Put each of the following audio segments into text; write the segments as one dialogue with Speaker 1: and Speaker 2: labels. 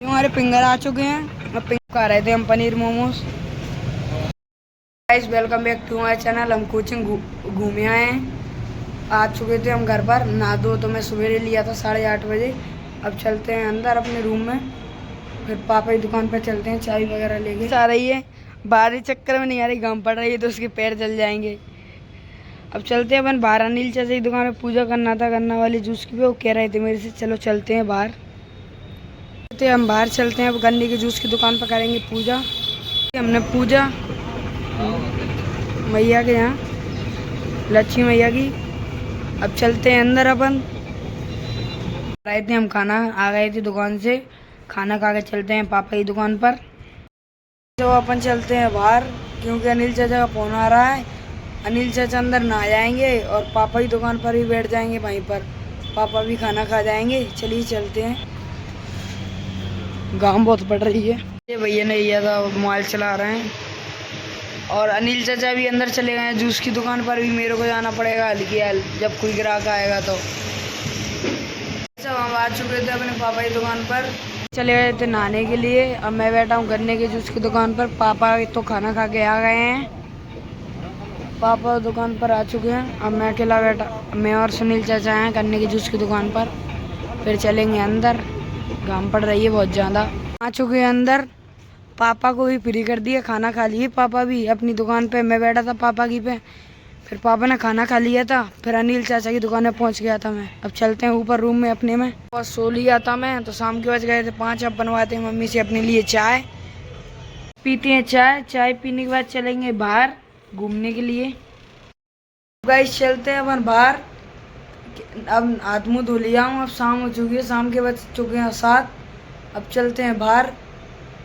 Speaker 1: हमारे फिंगर आ चुके हैं। अब फिंगर खा रहे थे हम paneer momos. Guys welcome back to my channel. हम कोचिंग घूमे आए हैं। आ चुके थे हम घर पर। नहा दो तो मैं सवेरे लिया था 8:30 बजे। अब चलते हैं अंदर अपने रूम में, फिर पापा की दुकान पर चलते हैं चाय वगैरह लेके। आ रही है बाहरी चक्कर में नहीं आ रही, घाम पड़ रही है तो उसके पैर जल जाएंगे। अब चलते हैं अपन बाहर। अनिल चाचा की दुकान में पूजा करना था, गन्ना वाली जूस की। वो कह रहे थे मेरे से चलो चलते हैं बाहर। हम बाहर चलते हैं। अब गन्ने के जूस की दुकान पर करेंगे पूजा। हमने पूजा मैया के यहाँ, लक्ष्मी मैया की। अब चलते हैं अंदर। अपन आए थे हम खाना, आ गए थे दुकान से, खाना खा के चलते हैं पापा की दुकान पर। तो अपन चलते हैं बाहर क्योंकि अनिल चाचा का फोन आ रहा है। अनिल चाचा अंदर नहा जाएंगे और पापा की दुकान पर भी बैठ जाएंगे वहीं पर। पापा भी खाना खा जाएंगे। चलिए चलते हैं। गाम बहुत पड़ रही है। ये भैया ने लिया था, मोबाइल चला रहे हैं। और अनिल चाचा भी अंदर चले गए हैं। जूस की दुकान पर भी मेरे को जाना पड़ेगा हल्की हाल, जब कोई ग्राहक आएगा तो। सब हम आ चुके थे अपने पापा की दुकान पर, चले गए थे नहाने के लिए। अब मैं बैठा हूँ गन्ने के जूस की दुकान पर। पापा तो खाना खा के आ गए हैं। पापा दुकान पर आ चुके हैं। अब मैं अकेला बैठा, मैं और सुनील चाचा हैं गन्ने के जूस की दुकान पर। फिर चलेंगे अंदर, घाम पड़ रही है बहुत ज़्यादा। आ चुके हैं अंदर। पापा को भी फ्री कर दिया, खाना खा लिए पापा भी अपनी दुकान पे। मैं बैठा था पापा की पे, फिर पापा ने खाना खा लिया था। फिर अनिल चाचा की दुकान में पहुंच गया था मैं। अब चलते हैं ऊपर रूम में अपने में। और सो लिया था मैं तो शाम के बज गए थे 5। अब बनवाते हैं मम्मी से अपने लिए चाय, पीते हैं चाय। चाय पीने के बाद चलेंगे बाहर घूमने के लिए। गाइस चलते हैं अपन बाहर। अब हाथ मुँह धो लिया हूँ। अब शाम हो चुकी है, शाम के बज चुके हैं 7। अब चलते हैं बाहर।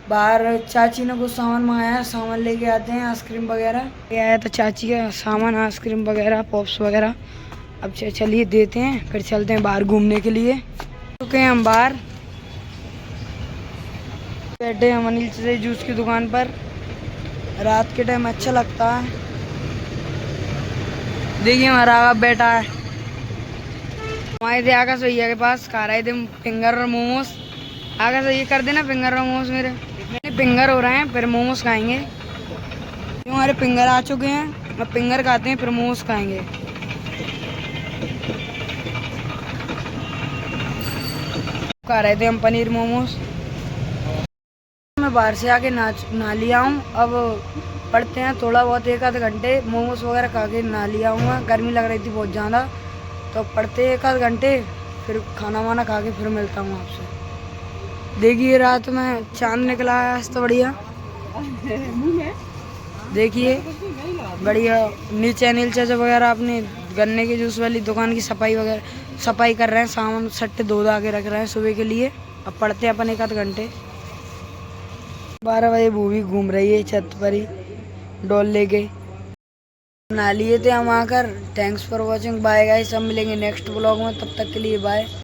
Speaker 1: बाहर चाची ने कुछ सामान मंगाया है, सामान लेके आते हैं। आइसक्रीम वगैरह ले आया था चाची का सामान, आइसक्रीम वगैरह, पॉप्स वगैरह। अब चलिए देते हैं, फिर चलते हैं बाहर घूमने के लिए। चुके हैं हम बाहर, बैठे हम अनिल से जूस की दुकान पर। रात के टाइम अच्छा लगता है। देखिए हमारा आगा बैठा है। हमारे थे आकाश भैया के पास, खा रहे थे फिंगर और मोमोज। आकाश ये कर देना फिंगर और मोमोज मेरे। फिंगर हो रहे हैं, फिर मोमोज खाएंगे। हमारे फिंगर आ चुके हैं। अब फिंगर खाते हैं, फिर मोमोज खाएंगे। खा रहे थे हम पनीर मोमोज। मैं बाहर से आके नहा लिया हूँ। अब पढ़ते हैं थोड़ा बहुत, 1 आध घंटे। मोमोज वगैरह खा के नहा लिया हूँ। गर्मी लग रही थी बहुत ज़्यादा, तो पढ़ते 1 आध घंटे, फिर खाना वाना खा के फिर मिलता हूँ आपसे। देखिए रात में चांद निकला है आज तो बढ़िया। देखिए बढ़िया। नीचे अनिल चाचा वगैरह अपने गन्ने के जूस वाली दुकान की सफाई कर रहे हैं। सामान सट्टे धो धा के रख रहे हैं सुबह के लिए। अब पढ़ते हैं अपन 1 आध घंटे। 12 बजे भूवी घूम रही है छत पर ही डॉल लेके। नहा लिए थे हम आकर। Thanks for watching, bye guys. सब मिलेंगे नेक्स्ट ब्लॉग में, तब तक के लिए बाय।